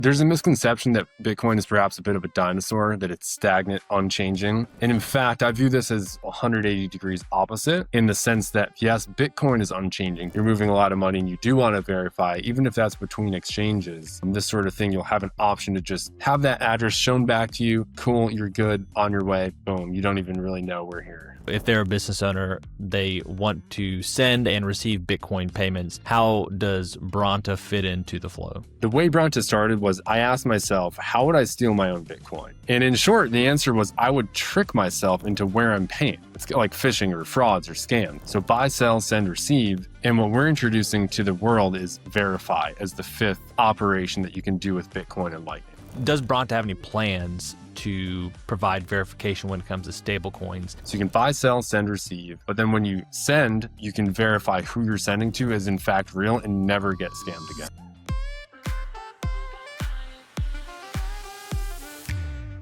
There's a misconception that Bitcoin is perhaps a bit of a dinosaur, that it's stagnant, unchanging. And in fact, I view this as 180 degrees opposite in the sense that, yes, Bitcoin is unchanging. You're moving a lot of money and you do want to verify, even if that's between exchanges. This sort of thing, you'll have an option to just have that address shown back to you. Cool, you're good, on your way, boom. You don't even really know we're here. If they're a business owner, they want to send and receive Bitcoin payments. How does Branta fit into the flow? The way Branta started was I asked myself, how would I steal my own Bitcoin? And in short, the answer was I would trick myself into where I'm paying. It's like phishing or frauds or scams. So buy, sell, send, receive. And what we're introducing to the world is verify as the fifth operation that you can do with Bitcoin and Lightning. Does Branta have any plans to provide verification when it comes to stablecoins? So you can buy, sell, send, receive, but then when you send, you can verify who you're sending to is in fact real and never get scammed again.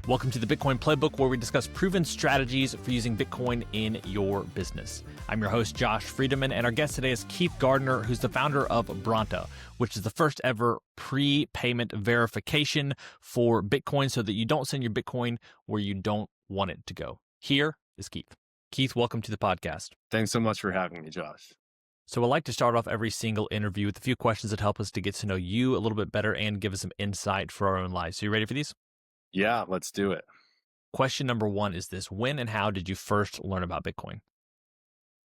Welcome to the Bitcoin Playbook, where we discuss proven strategies for using Bitcoin in your business. I'm your host, Josh Friedeman, and our guest today is Keith Gardner, who's the founder of Branta, which is the first ever pre-payment verification for Bitcoin so that you don't send your Bitcoin where you don't want it to go. Here is Keith. Keith, welcome to the podcast. Thanks so much for having me, Josh. So I'd like to start off every single interview with a few questions that help us to get to know you a little bit better and give us some insight for our own lives. So you ready for these? Yeah, let's do it. Question number one is this: when and how did you first learn about Bitcoin?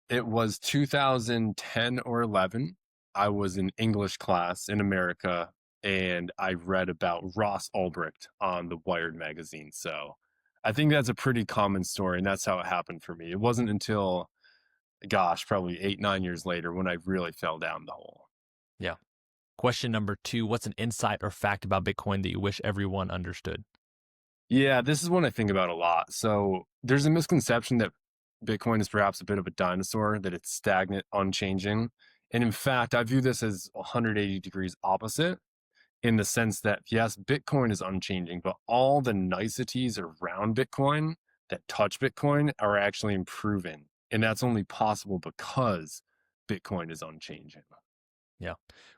It was 2010 or 11. I was in English class in America, and I read about Ross Ulbricht on the Wired magazine. So I think that's a pretty common story, and that's how it happened for me. It wasn't until, probably 8-9 years later when I really fell down the hole. Yeah. Question number two: what's an insight or fact about Bitcoin that you wish everyone understood? Yeah, this is one I think about a lot. So there's a misconception that Bitcoin is perhaps a bit of a dinosaur, that it's stagnant, unchanging. And in fact, I view this as 180 degrees opposite in the sense that, yes, Bitcoin is unchanging, but all the niceties around Bitcoin that touch Bitcoin are actually improving. And that's only possible because Bitcoin is unchanging. Yeah.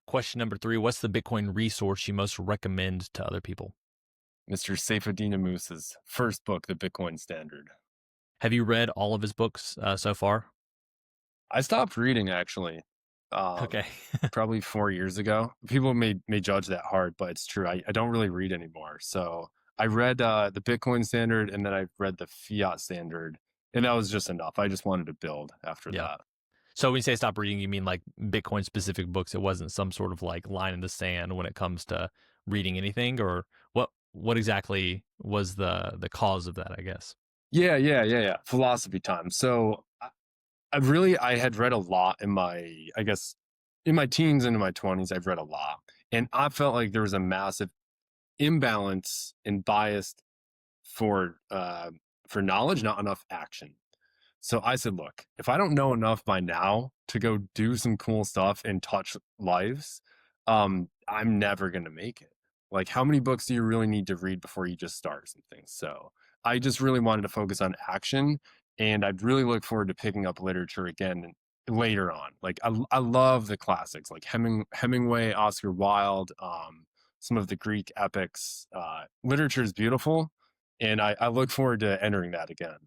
Question number three: what's the Bitcoin resource you most recommend to other people? Mr. Saifedean Ammous's first book, The Bitcoin Standard. Have you read all of his books so far? I stopped reading, actually. Okay. Probably 4 years ago. People may judge that hard, but it's true. I don't really read anymore. So I read the Bitcoin Standard, and then I read the fiat standard, and that was just enough. I just wanted to build after that. So when you say stop reading, you mean like Bitcoin specific books? It wasn't some sort of like line in the sand when it comes to reading anything, or what exactly was the cause of that, I guess? Yeah. Philosophy time. So I had read a lot in my teens and in my 20s. I've read a lot, and I felt like there was a massive imbalance and bias for knowledge, not enough action. So I said, look, if I don't know enough by now to go do some cool stuff and touch lives, I'm never going to make it. Like, how many books do you really need to read before you just start something? So I just really wanted to focus on action, and I'd really look forward to picking up literature again later on. Like, I love the classics, like Hemingway, Oscar Wilde, some of the Greek epics. Literature is beautiful, and I look forward to entering that again.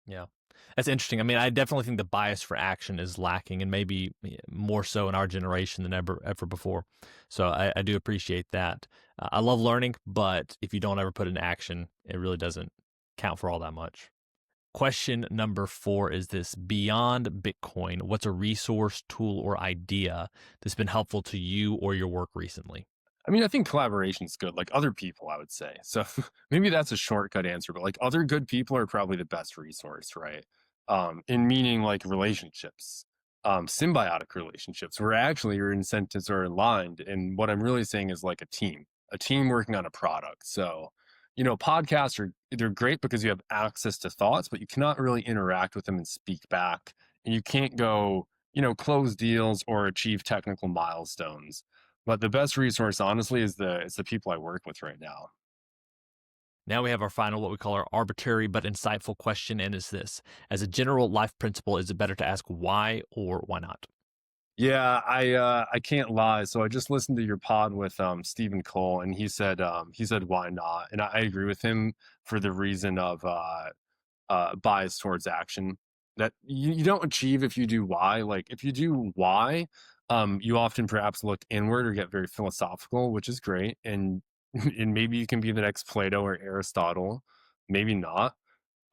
Yeah. That's interesting. I mean, I definitely think the bias for action is lacking, and maybe more so in our generation than ever before. So I do appreciate that. I love learning, but if you don't ever put it in action, it really doesn't count for all that much. Question number 4 is this: beyond Bitcoin, what's a resource, tool, or idea that's been helpful to you or your work recently? I mean, I think collaboration is good, like other people, I would say. So maybe that's a shortcut answer, but like other good people are probably the best resource, right? In meaning like relationships, symbiotic relationships, where actually your incentives are aligned. And what I'm really saying is like a team working on a product. So, podcasts they're great because you have access to thoughts, but you cannot really interact with them and speak back. And you can't go, close deals or achieve technical milestones. But the best resource, honestly, is the people I work with right now. Now we have our final, what we call our arbitrary but insightful question, and is this: as a general life principle, is it better to ask why or why not? Yeah, I can't lie. So I just listened to your pod with Stephen Cole, and he said why not, and I agree with him for the reason of bias towards action that you don't achieve if you do why. Like if you do why, you often perhaps look inward or get very philosophical, which is great, and and maybe you can be the next Plato or Aristotle, maybe not.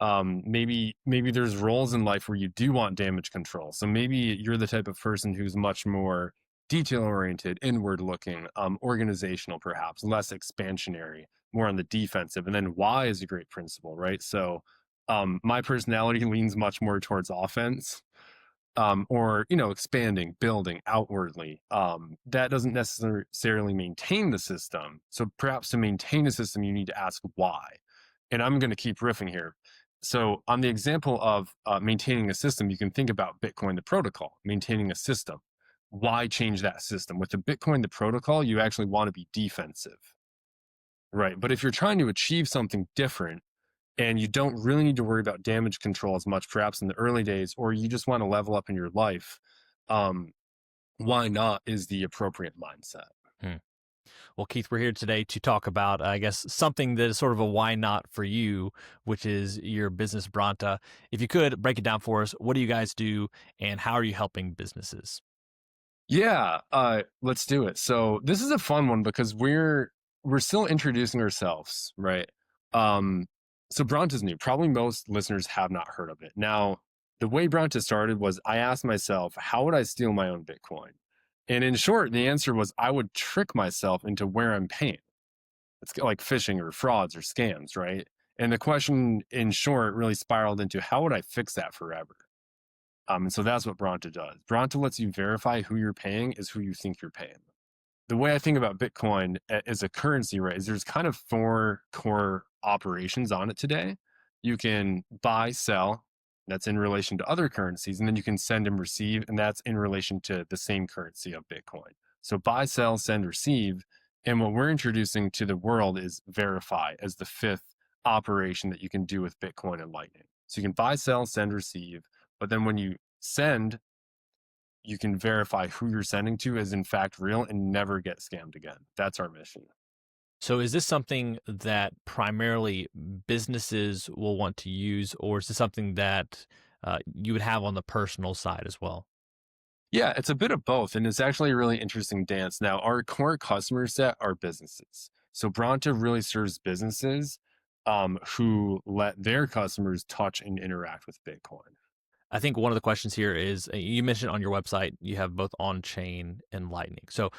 Maybe there's roles in life where you do want damage control, so maybe you're the type of person who's much more detail oriented, inward looking, organizational, perhaps less expansionary, more on the defensive. And then why is a great principle, right? So my personality leans much more towards offense, or expanding, building outwardly. That doesn't necessarily maintain the system. So perhaps to maintain a system you need to ask why. And I'm going to keep riffing here. So on the example of maintaining a system, you can think about Bitcoin the protocol, maintaining a system. Why change that system? With the Bitcoin the protocol, you actually want to be defensive, right? But if you're trying to achieve something different and you don't really need to worry about damage control as much, perhaps in the early days, or you just want to level up in your life, um, why not is the appropriate mindset. Hmm. Well, Keith, we're here today to talk about, I guess, something that is sort of a why not for you, which is your business, Branta. If you could break it down for us, what do you guys do and how are you helping businesses? Yeah, let's do it. So this is a fun one because we're still introducing ourselves, right? Um, so Bronta's new. Probably most listeners have not heard of it. Now, the way Bronta started was I asked myself, how would I steal my own Bitcoin? And in short, the answer was I would trick myself into where I'm paying. It's like phishing or frauds or scams, right? And the question, in short, really spiraled into how would I fix that forever? And so that's what Branta does. Branta lets you verify who you're paying is who you think you're paying. The way I think about Bitcoin as a currency, right, is there's kind of four core operations on it today. You can buy, sell, that's in relation to other currencies, and then you can send and receive, and that's in relation to the same currency of Bitcoin. So buy, sell, send, receive. And what we're introducing to the world is verify as the fifth operation that you can do with Bitcoin and Lightning. So you can buy, sell, send, receive, but then when you send, you can verify who you're sending to is in fact real and never get scammed again. That's our mission. So, is this something that primarily businesses will want to use, or is this something that you would have on the personal side as well? Yeah, it's a bit of both. And it's actually a really interesting dance. Now, our core customer set are businesses. So Bronta really serves businesses who let their customers touch and interact with Bitcoin. I think one of the questions here is you mentioned on your website you have both on chain and Lightning. So,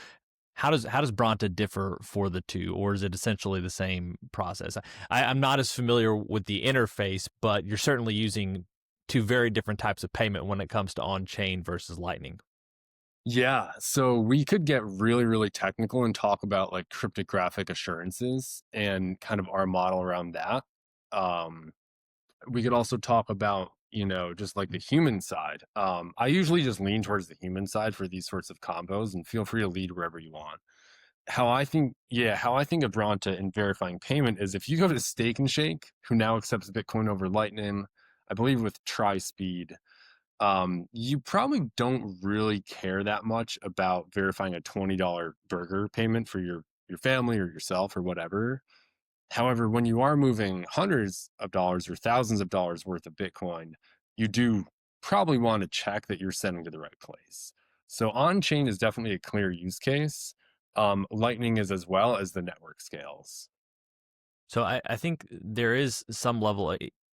how does Branta differ for the two, or is it essentially the same process? I'm not as familiar with the interface, but you're certainly using two very different types of payment when it comes to on chain versus Lightning. Yeah, so we could get really, really technical and talk about like cryptographic assurances and kind of our model around that. Um, we could also talk about just like the human side. I usually just lean towards the human side for these sorts of combos, and feel free to lead wherever you want. How I think of Bronta in verifying payment is if you go to Stake and Shake, who now accepts Bitcoin over Lightning, I believe with Tri-Speed, you probably don't really care that much about verifying a $20 burger payment for your family or yourself or whatever. However, when you are moving hundreds of dollars or thousands of dollars worth of Bitcoin, you do probably want to check that you're sending to the right place. So on chain is definitely a clear use case. Lightning is as well as the network scales. So I think there is some level.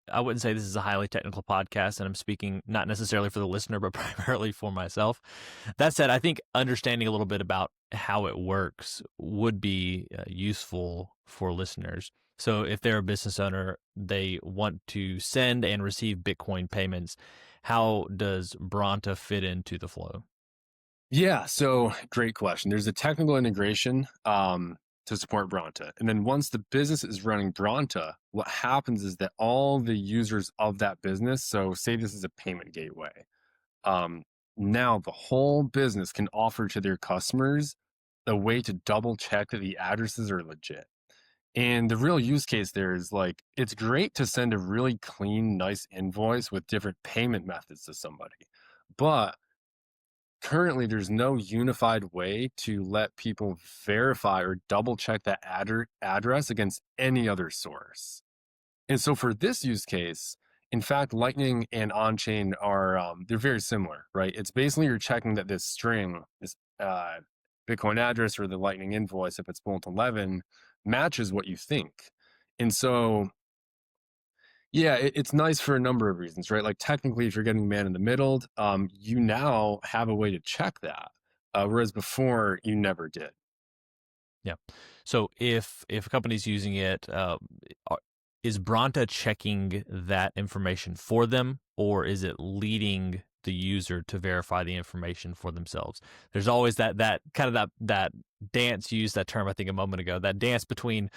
I wouldn't say this is a highly technical podcast, and I'm speaking not necessarily for the listener, but primarily for myself. That said, I think understanding a little bit about how it works would be useful for listeners. So if they're a business owner, they want to send and receive Bitcoin payments. How does Bronta fit into the flow? Yeah, so great question. There's a technical integration to support Bronta. And then once the business is running Bronta, what happens is that all the users of that business, so say this is a payment gateway, um, now the whole business can offer to their customers a way to double check that the addresses are legit. And the real use case there is like, it's great to send a really clean, nice invoice with different payment methods to somebody. But currently there's no unified way to let people verify or double check that address against any other source. And so for this use case, in fact, Lightning and on-chain are they're very similar, right? It's basically you're checking that this string, this Bitcoin address or the Lightning invoice, if it's bolt 11, matches what you think. And so, yeah, it's nice for a number of reasons, right? Like technically, if you're getting man in the middle, you now have a way to check that, whereas before you never did. Yeah. So if a company's using it, is Branta checking that information for them, or is it leading the user to verify the information for themselves? There's always that kind of that dance. You used that term I think a moment ago. That dance between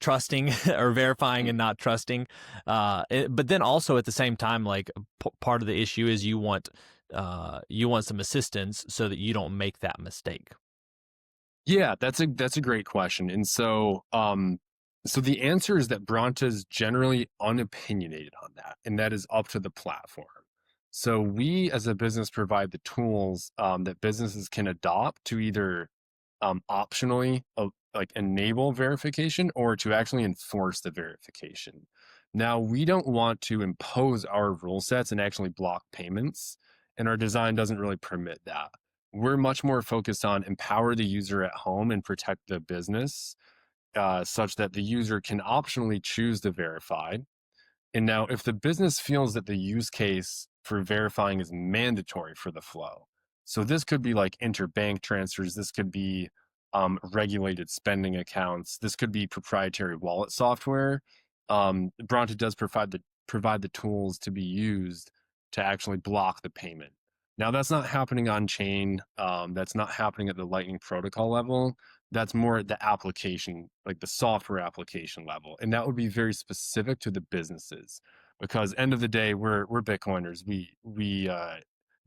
trusting or verifying and not trusting. But then also at the same time, like part of the issue is you want some assistance so that you don't make that mistake. Yeah, that's a great question. And so so the answer is that Bronta is generally unopinionated on that, and that is up to the platform. So we as a business provide the tools that businesses can adopt to either optionally like enable verification or to actually enforce the verification. Now, we don't want to impose our rule sets and actually block payments, and our design doesn't really permit that. We're much more focused on empower the user at home and protect the business, such that the user can optionally choose to verify. And now, if the business feels that the use case for verifying is mandatory for the flow, so this could be like interbank transfers, this could be regulated spending accounts, this could be proprietary wallet software. Bronta does provide the tools to be used to actually block the payment. Now, that's not happening on chain. That's not happening at the Lightning protocol level. That's more at the application, like the software application level, and that would be very specific to the businesses. Because end of the day, we're Bitcoiners. We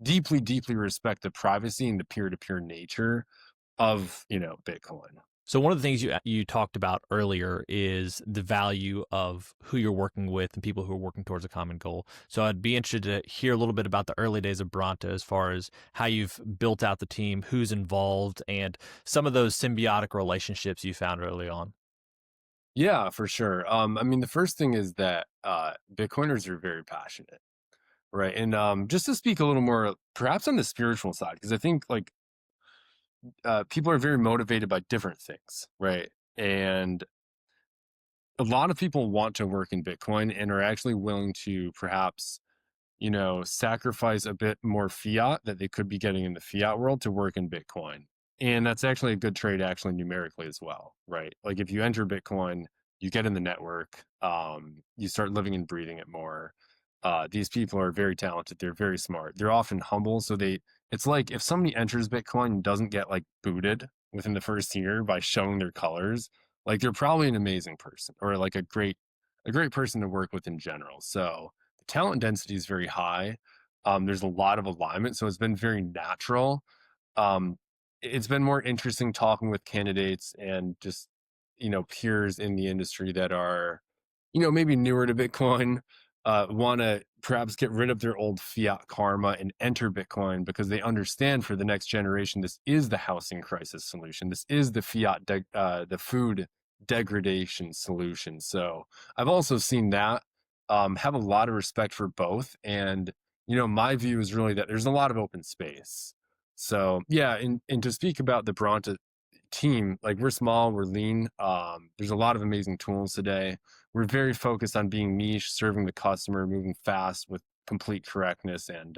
deeply respect the privacy and the peer-to-peer nature of Bitcoin. So one of the things you talked about earlier is the value of who you're working with and people who are working towards a common goal. So I'd be interested to hear a little bit about the early days of Bronta as far as how you've built out the team, who's involved, and some of those symbiotic relationships you found early on. Yeah, for sure. I mean, the first thing is that Bitcoiners are very passionate, right? And just to speak a little more, perhaps on the spiritual side, because I think like people are very motivated by different things, right? And a lot of people want to work in Bitcoin and are actually willing to perhaps, sacrifice a bit more fiat that they could be getting in the fiat world to work in Bitcoin. And that's actually a good trade, actually, numerically as well, right? Like if you enter Bitcoin, you get in the network, you start living and breathing it more. These people are very talented. They're very smart. They're often humble. So it's like if somebody enters Bitcoin and doesn't get like booted within the first year by showing their colors, like they're probably an amazing person or like a great person to work with in general. So the talent density is very high. There's a lot of alignment, so it's been very natural. Um, it's been more interesting talking with candidates and just peers in the industry that are maybe newer to Bitcoin, want to perhaps get rid of their old fiat karma and enter Bitcoin because they understand for the next generation this is the housing crisis solution. This is the the food degradation solution. So I've also seen that. Have a lot of respect for both, and my view is really that there's a lot of open space. So yeah, and to speak about the Bronta team, like we're small, we're lean. There's a lot of amazing tools today. We're very focused on being niche, serving the customer, moving fast with complete correctness, and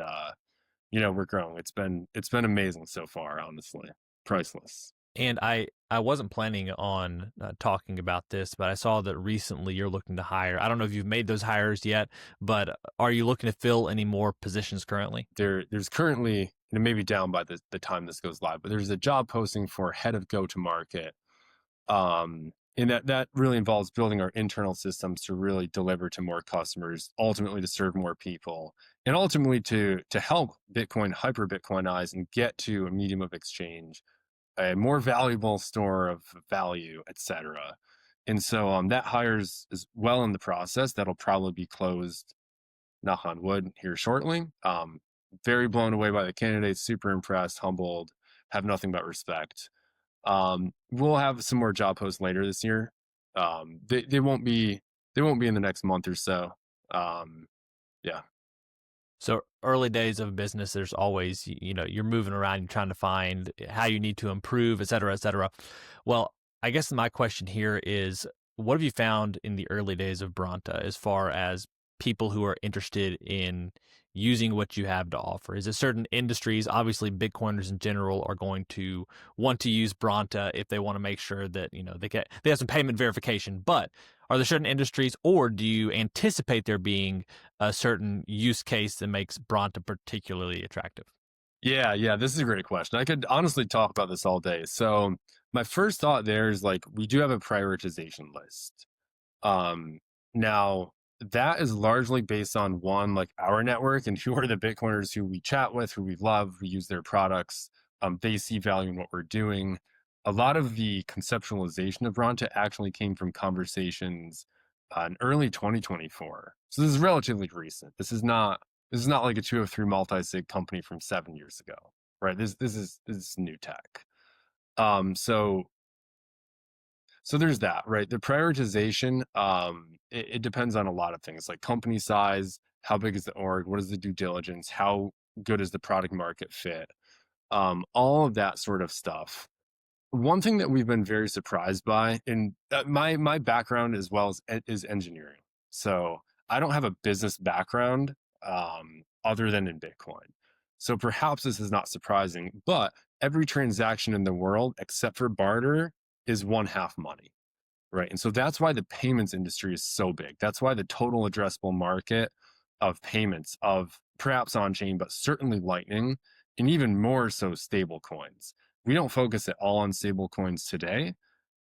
we're growing. It's been amazing so far, honestly. Priceless. And I wasn't planning on talking about this, but I saw that recently you're looking to hire. I don't know if you've made those hires yet, but are you looking to fill any more positions currently? There's currently, and it may be down by the time this goes live, but there's a job posting for head of go-to-market. And that really involves building our internal systems to really deliver to more customers, ultimately to serve more people, and ultimately to help Bitcoin hyper Bitcoinize and get to a medium of exchange, a more valuable store of value, etc. And so that hires is well in the process. That'll probably be closed, knock on wood, here shortly. very blown away by the candidates, super impressed, humbled, have nothing but respect. We'll have some more job posts later this year. They won't be in the next month or so. Yeah. So early days of business, there's always, you're moving around, you're trying to find how you need to improve, et cetera, et cetera. Well, I guess my question here is, what have you found in the early days of Branta as far as people who are interested in using what you have to offer? Is it certain industries? Obviously, Bitcoiners in general are going to want to use Branta if they want to make sure that, they have some payment verification. But are there certain industries, or do you anticipate there being a certain use case that makes Branta particularly attractive? Yeah, this is a great question. I could honestly talk about this all day. So my first thought there is like we do have a prioritization list. Um, Now that is largely based on one, like our network and who are the Bitcoiners who we chat with, who we love, we use their products. They see value in what we're doing. A lot of the conceptualization of Ronta actually came from conversations in early 2024. So this is relatively recent. This is not like a 203 multi-sig company from 7 years ago, right? This is new tech. Um, so so there's that, right? The prioritization, it depends on a lot of things like company size, how big is the org, what is the due diligence, how good is the product market fit, all of that sort of stuff. One thing that we've been very surprised by, and my background as well is engineering, so I don't have a business background other than in Bitcoin. So perhaps this is not surprising, but every transaction in the world except for barter is one half money. Right. And so that's why the payments industry is so big. That's why the total addressable market of payments, of perhaps on chain, but certainly Lightning, and even more so stable coins. We don't focus at all on stable coins today.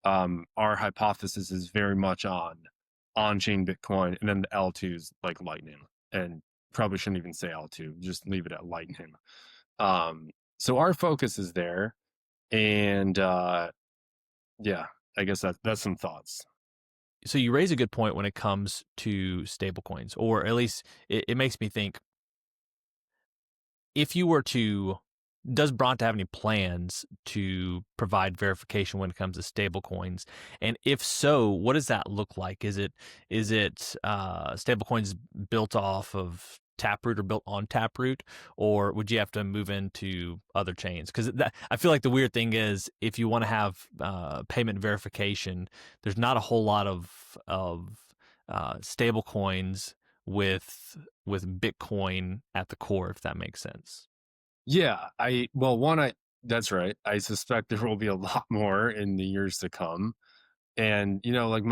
Our hypothesis is very much on chain Bitcoin and then the L2s like Lightning. And probably shouldn't even say L2, just leave it at Lightning. So our focus is there. And yeah, I guess that's some thoughts. So you raise a good point when it comes to stablecoins, or at least it makes me think, if you were to, does Bront have any plans to provide verification when it comes to stablecoins? And if so, what does that look like? Is it stablecoins built off of Taproot or built on Taproot, or would you have to move into other chains? Because I feel like the weird thing is, if you want to have payment verification, there's not a whole lot of stablecoins with Bitcoin at the core, if that makes sense. Yeah, I that's right. I suspect there will be a lot more in the years to come. And like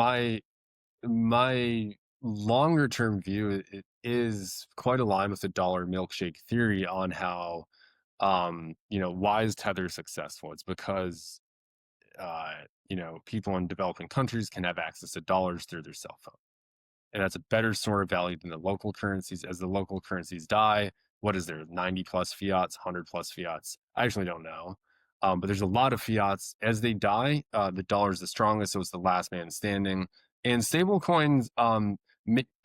my longer term view it is quite aligned with the dollar milkshake theory on how why is Tether successful? It's because people in developing countries can have access to dollars through their cell phone, and that's a better store of value than the local currencies. As the local currencies die, what is there, 90 plus fiats, 100 plus fiats? I actually don't know. But there's a lot of fiats. As they die, the dollar is the strongest, so it's the last man standing. And stable coins,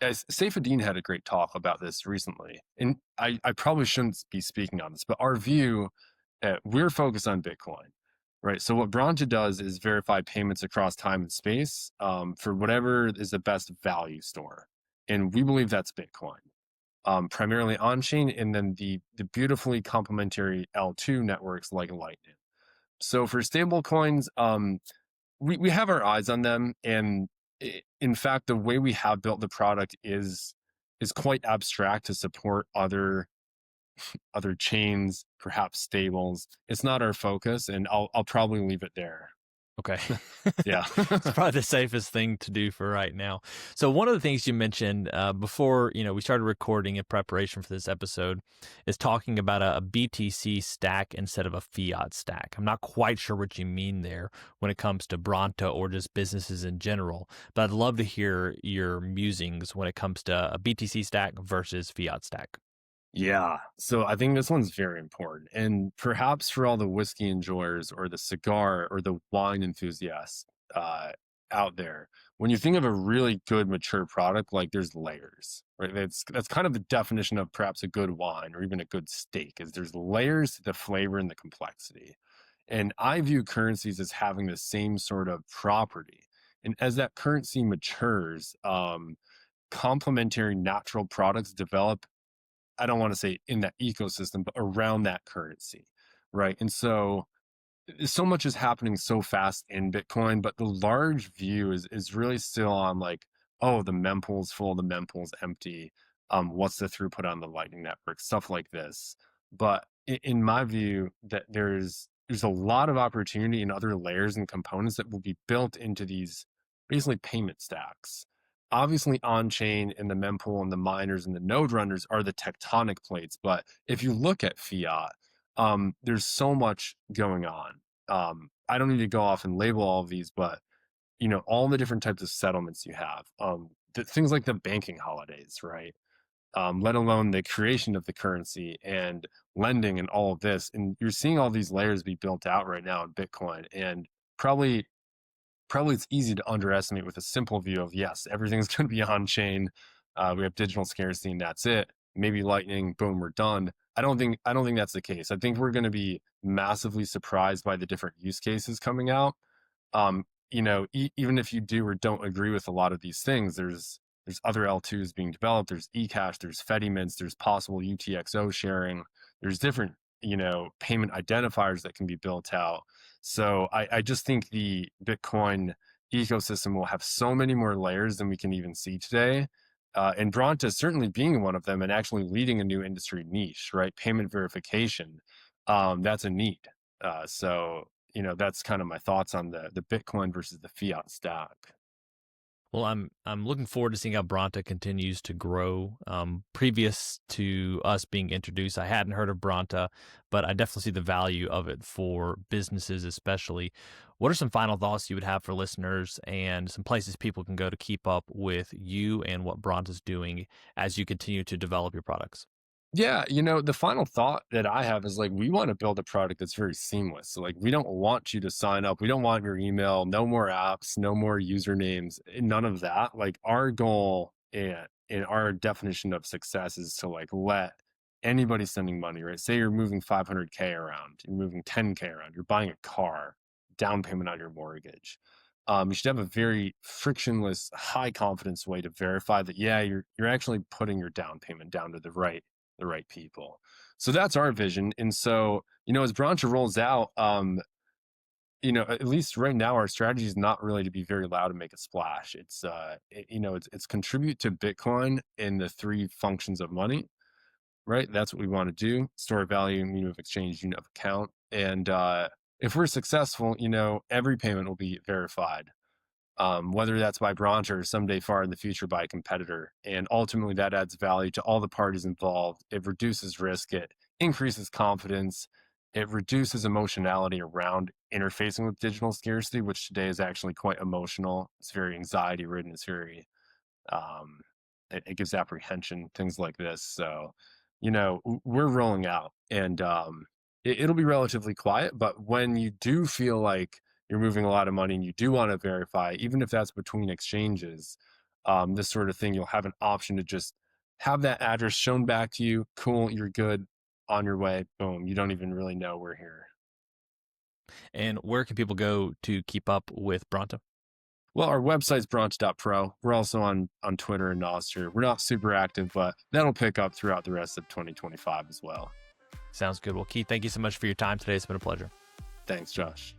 as Saifedean had a great talk about this recently, and I probably shouldn't be speaking on this, but our view, we're focused on Bitcoin. Right. So what Branta does is verify payments across time and space for whatever is the best value store. And we believe that's Bitcoin, primarily on chain, and then the beautifully complementary L2 networks like Lightning. So for stable coins, we have our eyes on them. And in fact, the way we have built the product is quite abstract to support other chains, perhaps stables. It's not our focus, and I'll probably leave it there. Okay. Yeah. It's probably the safest thing to do for right now. So one of the things you mentioned before, we started recording in preparation for this episode is talking about a BTC stack instead of a fiat stack. I'm not quite sure what you mean there when it comes to Branta or just businesses in general, but I'd love to hear your musings when it comes to a BTC stack versus fiat stack. Yeah. So I think this one's very important. And perhaps for all the whiskey enjoyers or the cigar or the wine enthusiasts, out there. When you think of a really good mature product, like there's layers, right? That's kind of the definition of perhaps a good wine or even a good steak, is there's layers to the flavor and the complexity. And I view currencies as having the same sort of property. And as that currency matures, complementary natural products develop. I don't want to say in that ecosystem, but around that currency, right? And so much is happening so fast in Bitcoin, but the large view is really still on like, oh, the mempool's full, the mempool's empty. What's the throughput on the Lightning Network? Stuff like this. But in my view, that there's a lot of opportunity in other layers and components that will be built into these basically payment stacks. Obviously, on chain and the mempool and the miners and the node runners are the tectonic plates. But if you look at fiat, there's so much going on. I don't need to go off and label all of these, but all the different types of settlements you have, things like the banking holidays, right? Let alone the creation of the currency and lending and all of this. And you're seeing all these layers be built out right now in Bitcoin. And probably it's easy to underestimate with a simple view of, yes, everything's going to be on chain. We have digital scarcity and that's it. Maybe Lightning, boom, we're done. I don't think that's the case. I think we're going to be massively surprised by the different use cases coming out. Even if you do or don't agree with a lot of these things, there's other L2s being developed. There's eCash, there's Fedi mints, there's possible UTXO sharing. There's different, payment identifiers that can be built out. So I just think the Bitcoin ecosystem will have so many more layers than we can even see today. And Branta certainly being one of them and actually leading a new industry niche, right? Payment verification, that's a need. So that's kind of my thoughts on the Bitcoin versus the fiat stack. Well, I'm looking forward to seeing how Branta continues to grow. Previous to us being introduced, I hadn't heard of Branta, but I definitely see the value of it for businesses, especially. What are some final thoughts you would have for listeners and some places people can go to keep up with you and what Branta's doing as you continue to develop your products? Yeah, the final thought that I have is like, we want to build a product that's very seamless. So like, we don't want you to sign up. We don't want your email, no more apps, no more usernames, none of that. Like our goal and our definition of success is to like let anybody sending money, right? Say you're moving 500K around, you're moving 10K around, you're buying a car, down payment on your mortgage. You should have a very frictionless, high confidence way to verify that, yeah, you're actually putting your down payment down to the right people. So that's our vision. And so, as Branta rolls out, at least right now, our strategy is not really to be very loud and make a splash. It's contribute to Bitcoin in the three functions of money, right? That's what we want to do: store value, unit of exchange, unit of account. And if we're successful, every payment will be verified. Whether that's by Branta or someday far in the future by a competitor. And ultimately, that adds value to all the parties involved. It reduces risk. It increases confidence. It reduces emotionality around interfacing with digital scarcity, which today is actually quite emotional. It's very anxiety ridden. It's very, um, it gives apprehension, things like this. So, we're rolling out and it'll be relatively quiet. But when you do feel like you're moving a lot of money and you do want to verify, even if that's between exchanges, this sort of thing, you'll have an option to just have that address shown back to you. Cool, you're good, on your way. Boom, you don't even really know we're here. And where can people go to keep up with Branta? Well, our website's branta.pro. We're also on Twitter and Nostr. We're not super active, but that'll pick up throughout the rest of 2025 as well. Sounds good. Well, Keith, thank you so much for your time today. It's been a pleasure. Thanks, Josh.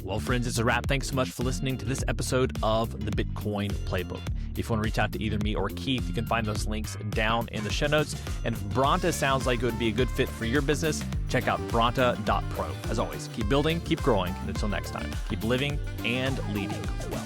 Well, friends, it's a wrap. Thanks so much for listening to this episode of the Bitcoin Playbook. If you want to reach out to either me or Keith, you can find those links down in the show notes. And if Branta sounds like it would be a good fit for your business, check out branta.pro. As always, keep building, keep growing, and until next time, keep living and leading well.